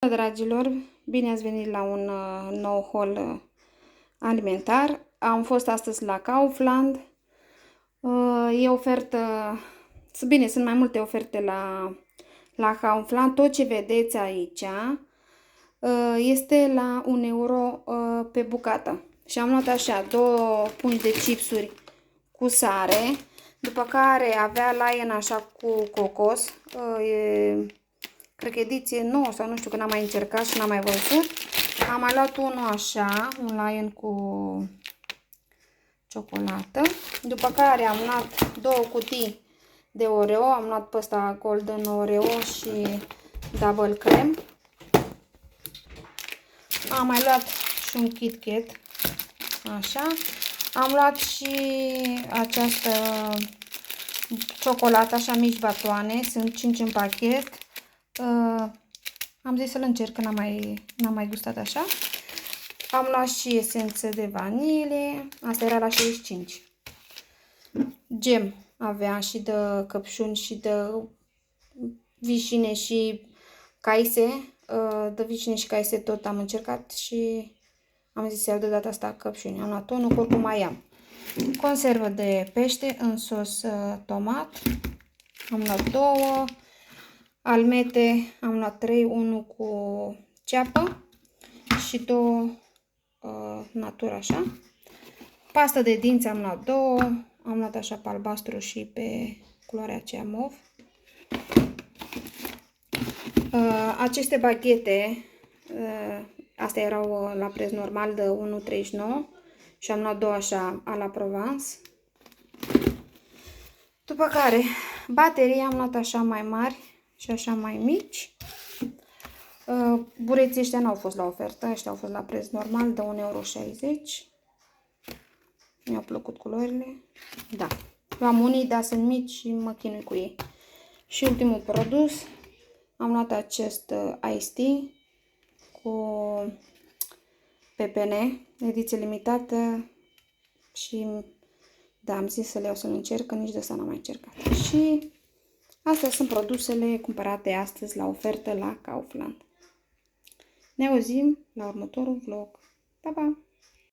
Dragilor, bine ați venit la un nou haul alimentar. Am fost astăzi la Kaufland. E ofertă, bine, sunt mai multe oferte la Kaufland. Tot ce vedeți aici este la 1 euro pe bucată. Și am luat așa 2 pungi de chipsuri cu sare, după care avea Lion așa cu cocos. Cred că ediție nouă sau nu știu, că n-am mai încercat și n-am mai văzut. Am mai luat unul așa, un Lion cu ciocolată. După care am luat 2 cutii de Oreo. Am luat pe ăsta Golden Oreo și Double Creme. Am mai luat și un Kit Kat. Așa. Am luat și această ciocolată, așa mici batoane. Sunt 5 în pachet. Am zis să-l încerc, că n-am mai gustat așa. Am luat și esență de vanilie. Asta era la 65. Gem avea și de căpșuni și de vișine și caise. De vișine și caise tot am încercat și am zis să iau de data asta căpșuni. Am luat unul, că oricum mai am. Conservă de pește în sos tomat. Am luat 2. Almete am luat 3, 1 cu ceapă și 2 natura așa. Pastă de dinți am luat 2, am luat așa pe albastru și pe culoarea aceea mov. Aceste baghete, astea erau la preț normal de 1,39 și am luat 2 așa a la Provence. După care baterii am luat așa mai mari și așa mai mici. Bureții ăștia n-au fost la ofertă, ăștia au fost la preț normal de 1,60 euro. Mi-au plăcut culorile. Da, am unii, dar sunt mici și mă chinui cu ei. Și ultimul produs, am luat acest Iced Tea cu pepene, ediție limitată și da, am zis să le iau să-l încerc, că nici de asta n-am mai încercat. Și astea sunt produsele cumpărate astăzi la ofertă la Kaufland. Ne auzim la următorul vlog. Pa, pa!